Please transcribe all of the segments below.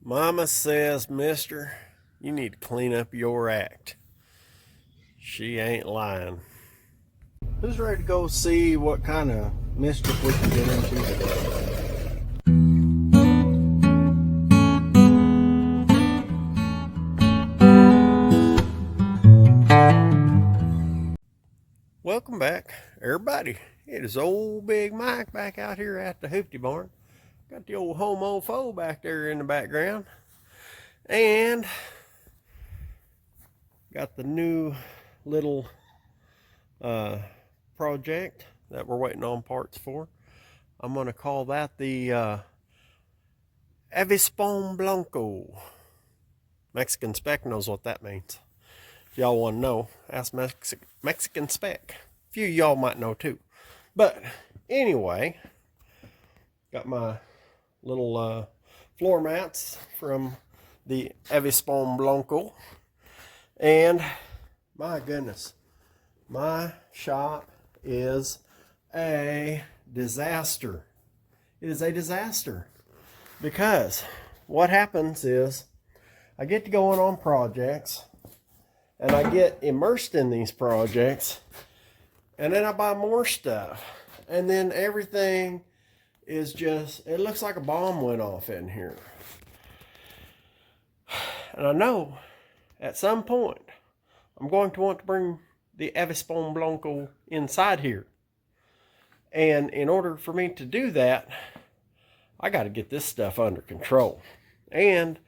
Mama says, mister, you need to clean up your act. She ain't lying. Who's ready to go see what kind of mischief we can get into? Welcome back, everybody. It is old Big Mike back out here at the Hoopty barn. Got the old homo back there in the background. And got the new little project that we're waiting on parts for. I'm going to call that the Avispon Blanco. Mexican Spec knows what that means. If y'all want to know, ask Mexican Spec. A few of y'all might know too. But anyway, got my little floor mats from the Avispon Blanco. And my goodness, my shop is a disaster. It is a disaster because what happens is I get to going on projects and I get immersed in these projects and then I buy more stuff and then everything is just, it looks like a bomb went off in here. And I know at some point I'm going to want to bring the Avispon Blanco inside here. And in order for me to do that, I got to get this stuff under control. And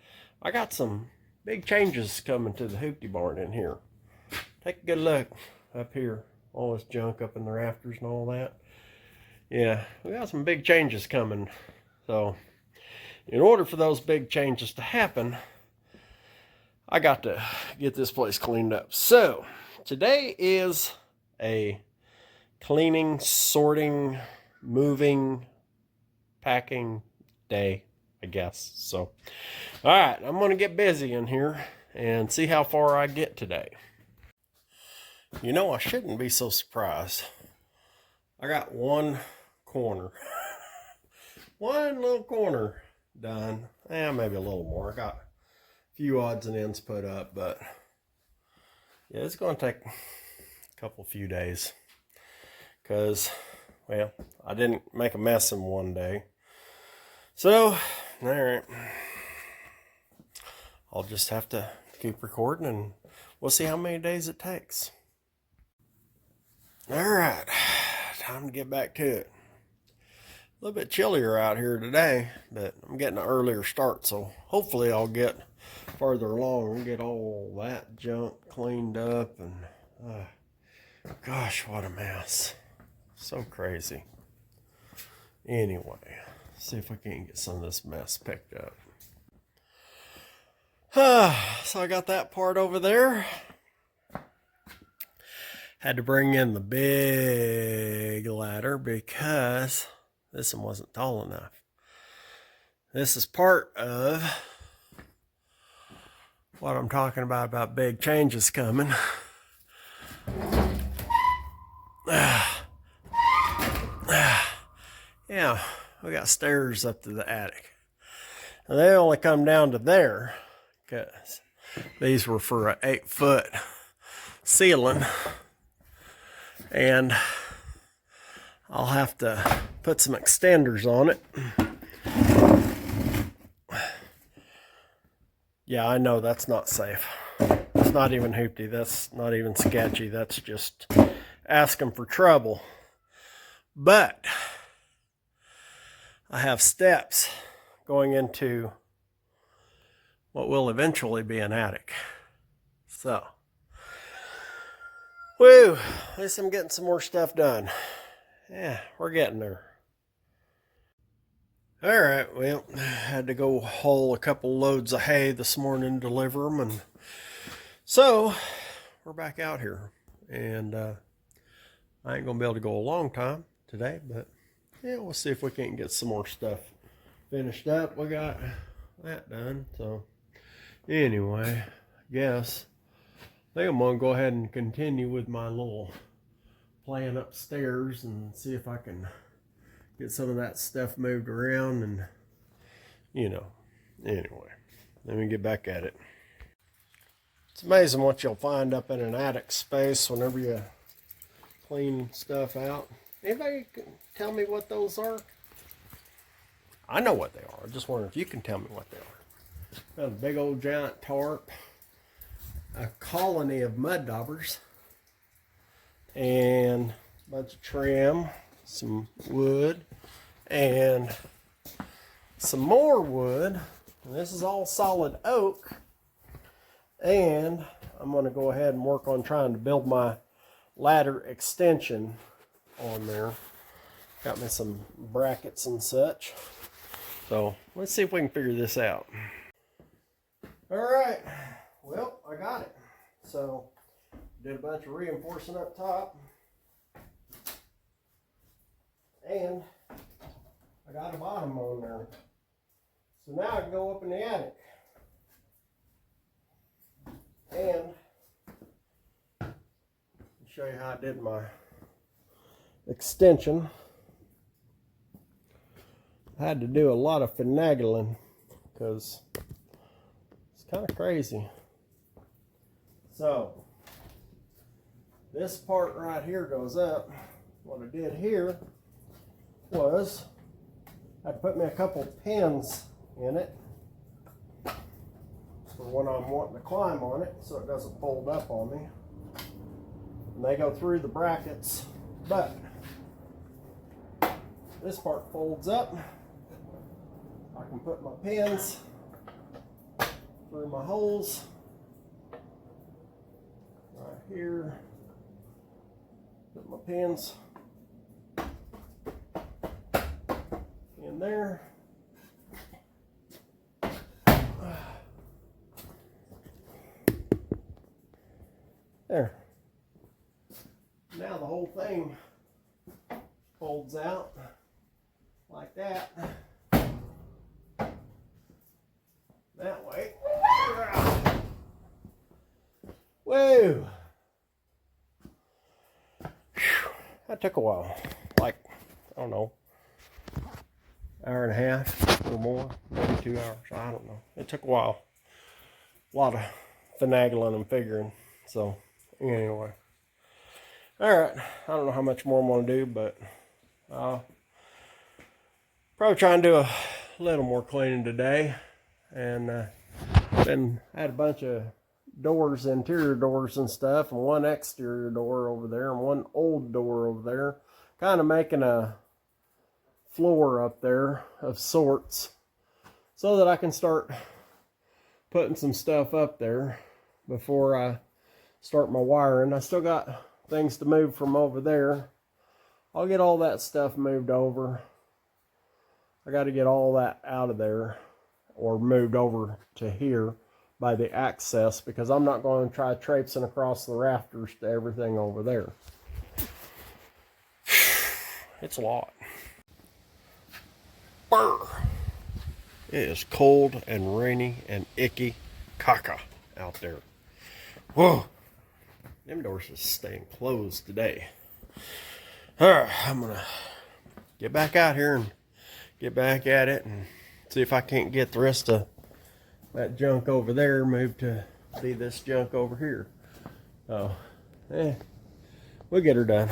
I got some big changes coming to the Hoopty barn in here. Take a good look up here. All this junk up in the rafters and all that. Yeah, we got some big changes coming. So, in order for those big changes to happen, I got to get this place cleaned up. So, today is a cleaning, sorting, moving, packing day, I guess. So, all right, I'm going to get busy in here and see how far I get today. You know, I shouldn't be so surprised. I got one corner, one little corner done. Maybe a little more. I got a few odds and ends put up, but yeah, it's going to take a few days because, well, I didn't make a mess in one day. So, all right, I'll just have to keep recording and we'll see how many days it takes. All right, time to get back to it. A little bit chillier out here today, but I'm getting an earlier start, so hopefully I'll get further along and get all that junk cleaned up. And gosh, what a mess. So crazy. Anyway, see if I can get some of this mess picked up. So I got that part over there. Had to bring in the big ladder because this one wasn't tall enough. This is part of what I'm talking about big changes coming. Yeah, we got stairs up to the attic. And they only come down to there because these were for an 8-foot ceiling. And I'll have to put some extenders on it. Yeah, I know that's not safe. It's not even Hoopty. That's not even sketchy. That's just asking for trouble. But I have steps going into what will eventually be an attic. So, woo, at least I'm getting some more stuff done. Yeah, we're getting there. All right, well, I had to go haul a couple loads of hay this morning, deliver them, and so we're back out here. And I ain't gonna be able to go a long time today, but yeah, we'll see if we can't get some more stuff finished up. We got that done. So anyway, I guess I think I'm gonna go ahead and continue with my little plan upstairs and see if I can get some of that stuff moved around and, you know, anyway. Then we get back at it. It's amazing what you'll find up in an attic space whenever you clean stuff out. Anybody can tell me what those are? I know what they are. I just wonder if you can tell me what they are. Got a big old giant tarp, a colony of mud daubers, and a bunch of trim, some wood, and some more wood. And this is all solid oak. And I'm going to go ahead and work on trying to build my ladder extension on there. Got me some brackets and such. So let's see if we can figure this out. All right, well, I got it. So did a bunch of reinforcing up top. And I got a bottom on there. So now I can go up in the attic. And I'll show you how I did my extension. I had to do a lot of finagling because it's kind of crazy. So this part right here goes up. What I did here was I put me a couple pins in it for when I'm wanting to climb on it so it doesn't fold up on me. And they go through the brackets, but this part folds up. I can put my pins through my holes right here. Put my pins in there. There. Now the whole thing folds out like that. That way. Whoa! That took a while. Like, I don't know, hour and a half or more, maybe 2 hours. I don't know. It took a while. A lot of finagling and figuring. So, anyway. Alright. I don't know how much more I'm going to do, but I'll probably try and do a little more cleaning today. And then I had a bunch of doors, interior doors and stuff, and one exterior door over there and one old door over there, kind of making a floor up there of sorts so that I can start putting some stuff up there before I start my wiring. I still got things to move from over there. I'll get all that stuff moved over. I got to get all that out of there or moved over to here by the access, because I'm not going to try traipsing across the rafters to everything over there. It's a lot. Brr. It is cold and rainy and icky caca out there. Whoa. Them doors is staying closed today. Alright, I'm going to get back out here and get back at it and see if I can't get the rest of that junk over there moved to be this junk over here. So, we'll get her done.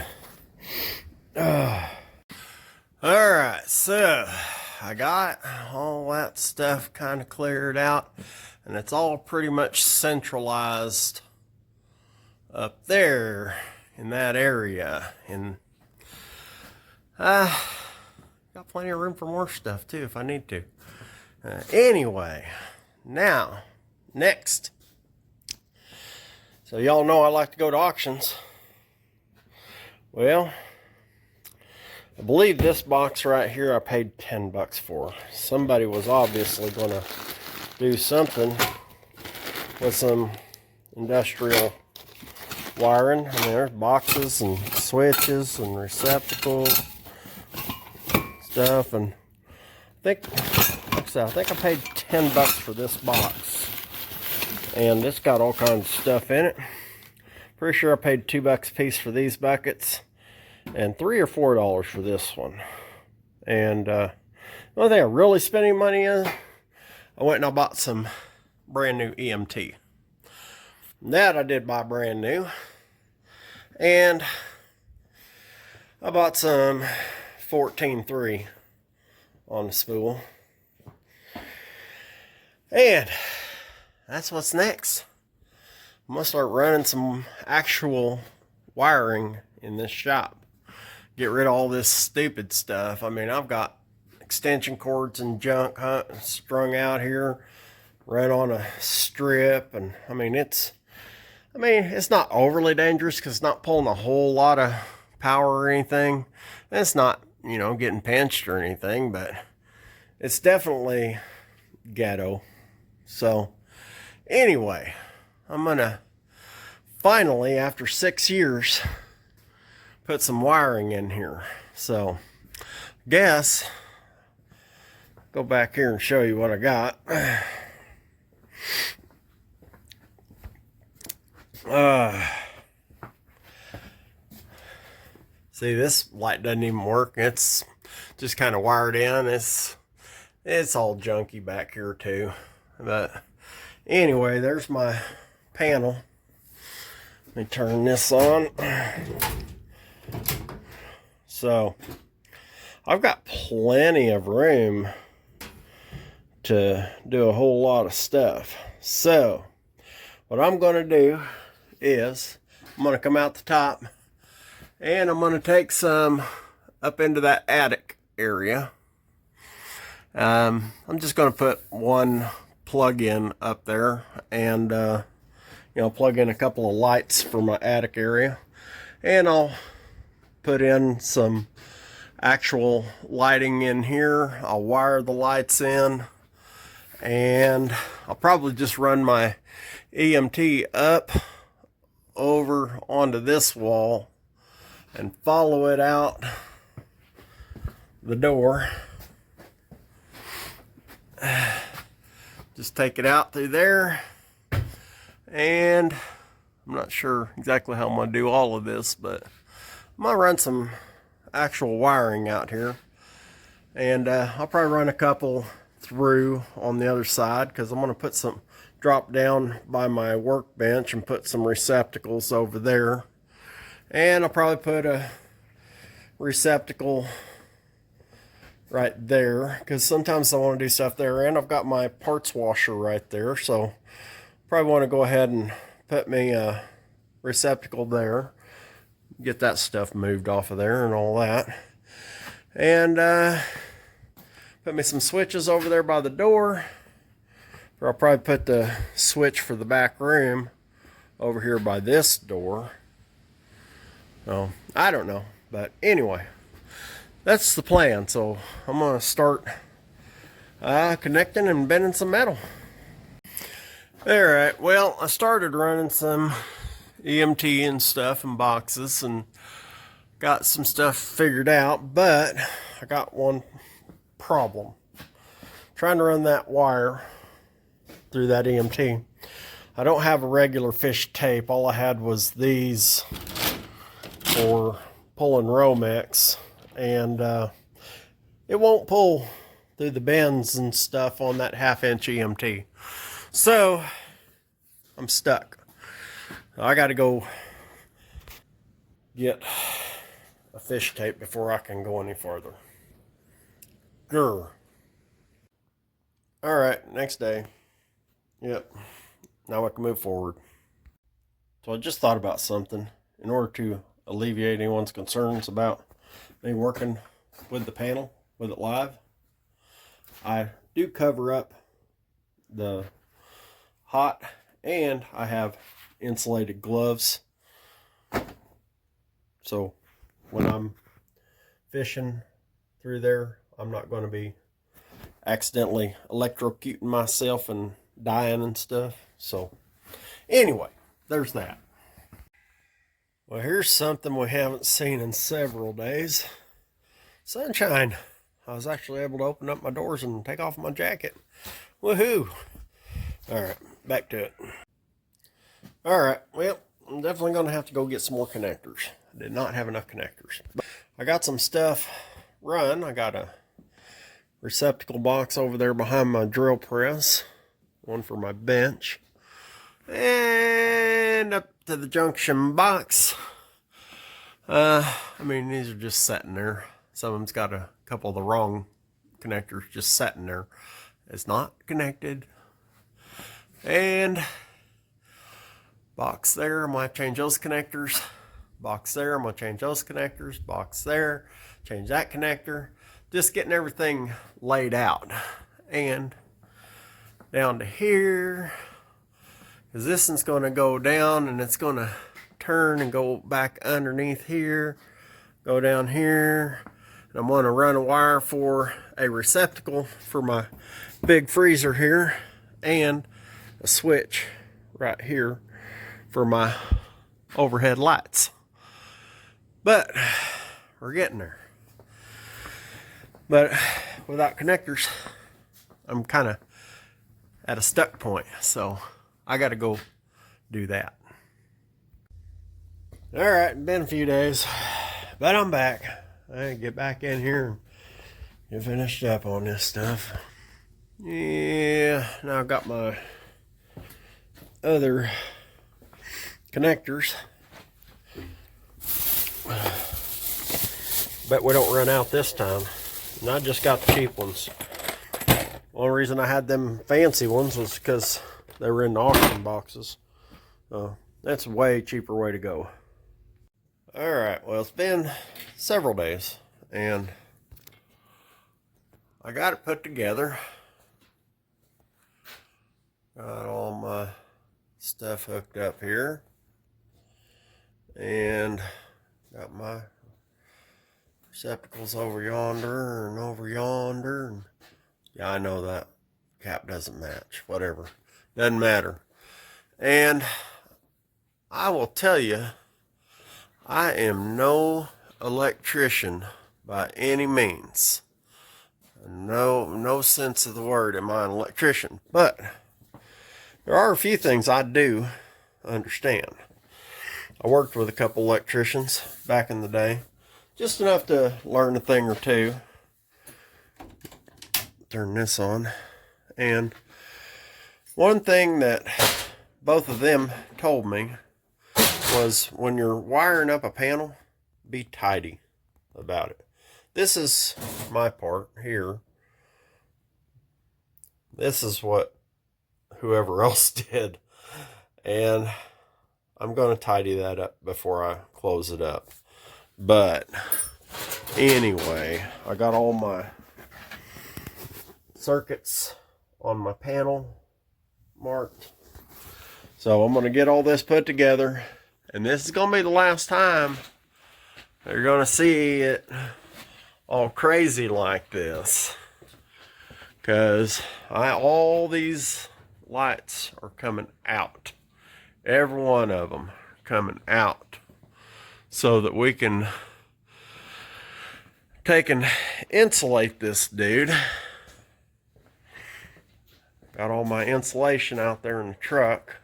Alright, so I got all that stuff kind of cleared out, and it's all pretty much centralized up there in that area. And got plenty of room for more stuff too if I need to. Anyway, now, next. So y'all know I like to go to auctions. Well, I believe this box right here I paid 10 bucks for. Somebody was obviously going to do something with some industrial wiring. I mean, there's boxes and switches and receptacles, stuff, and I think I paid 10 bucks for this box. And it's got all kinds of stuff in it. Pretty sure I paid 2 bucks a piece for these buckets and $3 or $4 for this one. And the only thing I really spent any money on, I went and I bought some brand new EMT. That I did buy brand new. And I bought some 14.3 on the spool. And that's what's next. I'm gonna start running some actual wiring in this shop. Get rid of all this stupid stuff. I mean, I've got extension cords and junk strung out here, run on a strip, and I mean it's not overly dangerous because it's not pulling a whole lot of power or anything. And it's not, you know, getting pinched or anything, but it's definitely ghetto. So anyway, I'm gonna finally, after 6 years, put some wiring in here. So guess go back here and show you what I got. See, this light doesn't even work. It's just kind of wired in. It's all junky back here too. But anyway, there's my panel. Let me turn this on. So I've got plenty of room to do a whole lot of stuff. So what I'm going to do is I'm going to come out the top and I'm going to take some up into that attic area. I'm just going to put one plug in up there and you know, plug in a couple of lights for my attic area, and I'll put in some actual lighting in here. I'll wire the lights in, and I'll probably just run my EMT up over onto this wall and follow it out the door. Just take it out through there, and I'm not sure exactly how I'm going to do all of this, but I'm going to run some actual wiring out here, and I'll probably run a couple through on the other side because I'm going to put some drop down by my workbench and put some receptacles over there, and I'll probably put a receptacle right there because sometimes I want to do stuff there, and I've got my parts washer right there, so probably want to go ahead and put me a receptacle there, get that stuff moved off of there and all that, and put me some switches over there by the door, or I'll probably put the switch for the back room over here by this door. Oh, I don't know, but anyway, that's the plan. So I'm going to start connecting and bending some metal. Alright, well, I started running some EMT and stuff in boxes and got some stuff figured out, but I got one problem. Trying to run that wire through that EMT. I don't have a regular fish tape. All I had was these for pulling Romex, and it won't pull through the bends and stuff on that 1/2-inch EMT. So I'm stuck. I got to go get a fish tape before I can go any farther. Grr. Alright, next day. Yep. Now I can move forward. So I just thought about something. In order to alleviate anyone's concerns about me working with the panel, with it live, I do cover up the hot, and I have insulated gloves, so when I'm fishing through there, I'm not going to be accidentally electrocuting myself and dying and stuff. So anyway, there's that. Well, here's something we haven't seen in several days. Sunshine. I was actually able to open up my doors and take off my jacket. Woohoo! Alright, back to it. Alright, well, I'm definitely going to have to go get some more connectors. I did not have enough connectors. But I got some stuff run. I got a receptacle box over there behind my drill press. one for my bench, and up to the junction box. I mean, these are just sitting there. Some of them's got a couple of the wrong connectors just sitting there. It's not connected. And box there, I'm going to change those connectors. Box there, I'm going to change those connectors. Box there, change that connector. Just getting everything laid out. And down to here, because this one's going to go down and it's going to turn and go back underneath here, go down here, and I'm going to run a wire for a receptacle for my big freezer here, and a switch right here for my overhead lights. But we're getting there. But without connectors, I'm kind of at a stuck point, so I got to go do that. All right, been a few days, but I'm back. I get back in here and get finished up on this stuff. Yeah, now I've got my other connectors, but we don't run out this time. And I just got the cheap ones. The only reason I had them fancy ones was because they were in the auction boxes. So that's a way cheaper way to go. Alright, well, it's been several days and I got it put together. Got all my stuff hooked up here and got my receptacles over yonder and over yonder. And yeah, I know that cap doesn't match, whatever, doesn't matter. And I will tell you, I am no electrician by any means. No sense of the word am I an electrician, but there are a few things I do understand. I worked with a couple electricians back in the day, just enough to learn a thing or two. Turn this on. And one thing that both of them told me was when you're wiring up a panel, be tidy about it. This is my part here. This is what whoever else did. And I'm going to tidy that up before I close it up. But anyway, I got all my circuits on my panel marked. So I'm going to get all this put together. And this is going to be the last time you're going to see it all crazy like this. Because all these lights are coming out. Every one of them coming out. So that we can take and insulate this dude. Got all my insulation out there in the truck.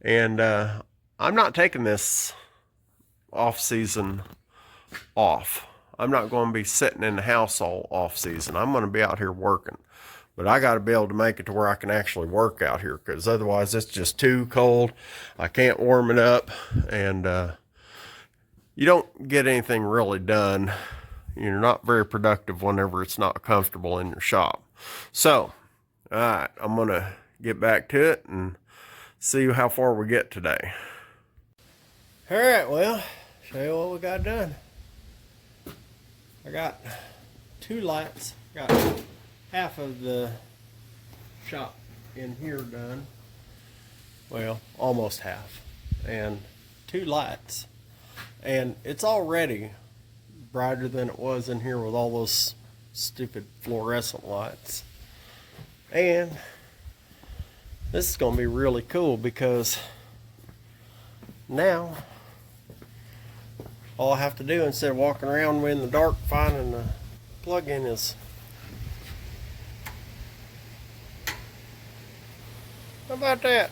And I'm not taking this off season off. I'm not going to be sitting in the house all off season. I'm going to be out here working. But I got to be able to make it to where I can actually work out here, because otherwise it's just too cold. I can't warm it up, and you don't get anything really done. You're not very productive whenever it's not comfortable in your shop. So, all right, I'm going to get back to it and see how far we get today. All right, well, show you what we got done. I got 2 lights. Got half of the shop in here done. Well, almost half. And 2 lights. And it's already brighter than it was in here with all those stupid fluorescent lights. And this is going to be really cool, because now all I have to do, instead of walking around in the dark finding the plug-in, is how about that?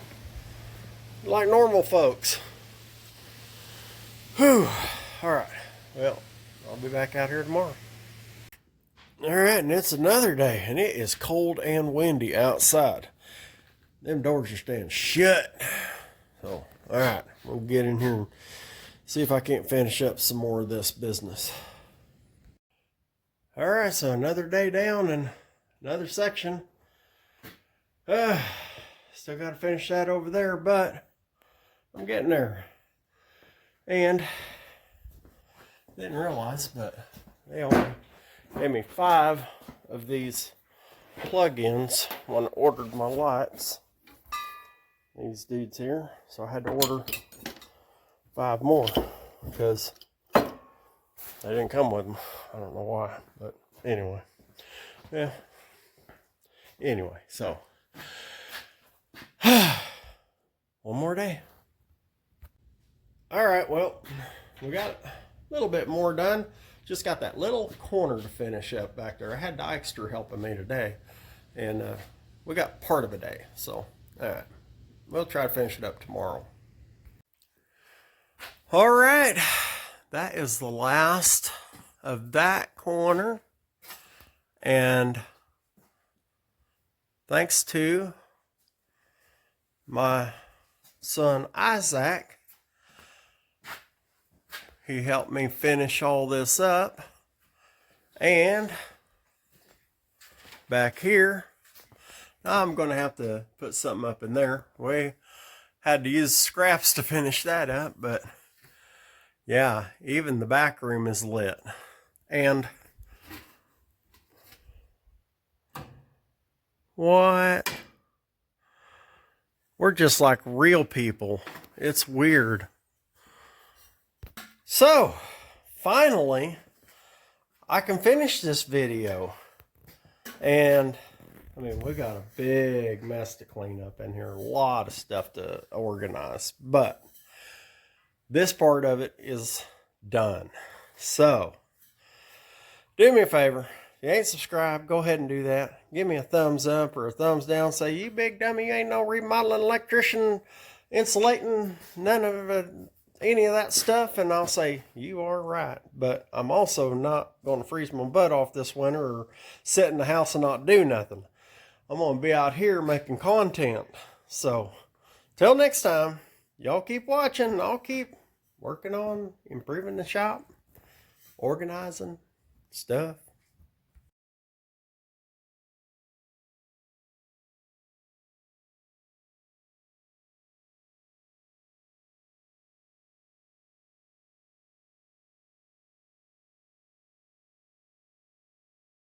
Like normal folks. Whew. Alright, well, I'll be back out here tomorrow. Alright, and it's another day, and it is cold and windy outside. them doors are staying shut. So, all right, we'll get in here and see if I can't finish up some more of this business. All right, so another day down and another section. Still got to finish that over there, but I'm getting there. And didn't realize, but they only gave me 5 of these plug-ins when I ordered my lights. These dudes here. So I had to order 5 more because they didn't come with them. I don't know why, but anyway. Yeah. Anyway, so one more day. All right, well, we got a little bit more done. Just got that little corner to finish up back there. I had Dykstra helping me today, and we got part of a day. So, all right, we'll try to finish it up tomorrow. All right, that is the last of that corner, and thanks to my son Isaac, he helped me finish all this up. And back here, now I'm going to have to put something up in there. We had to use scraps to finish that up, but yeah, even the back room is lit. And what? We're just like real people. It's weird. So, finally, I can finish this video. And, I mean, we got a big mess to clean up in here. A lot of stuff to organize. But, this part of it is done. So, do me a favor. If you ain't subscribed, go ahead and do that. Give me a thumbs up or a thumbs down. Say, you big dummy, you ain't no remodeling electrician, insulating, none of any of that stuff. And I'll say, you are right. But I'm also not going to freeze my butt off this winter or sit in the house and not do nothing. I'm going to be out here making content. So, till next time, y'all keep watching. I'll keep working on improving the shop, organizing stuff.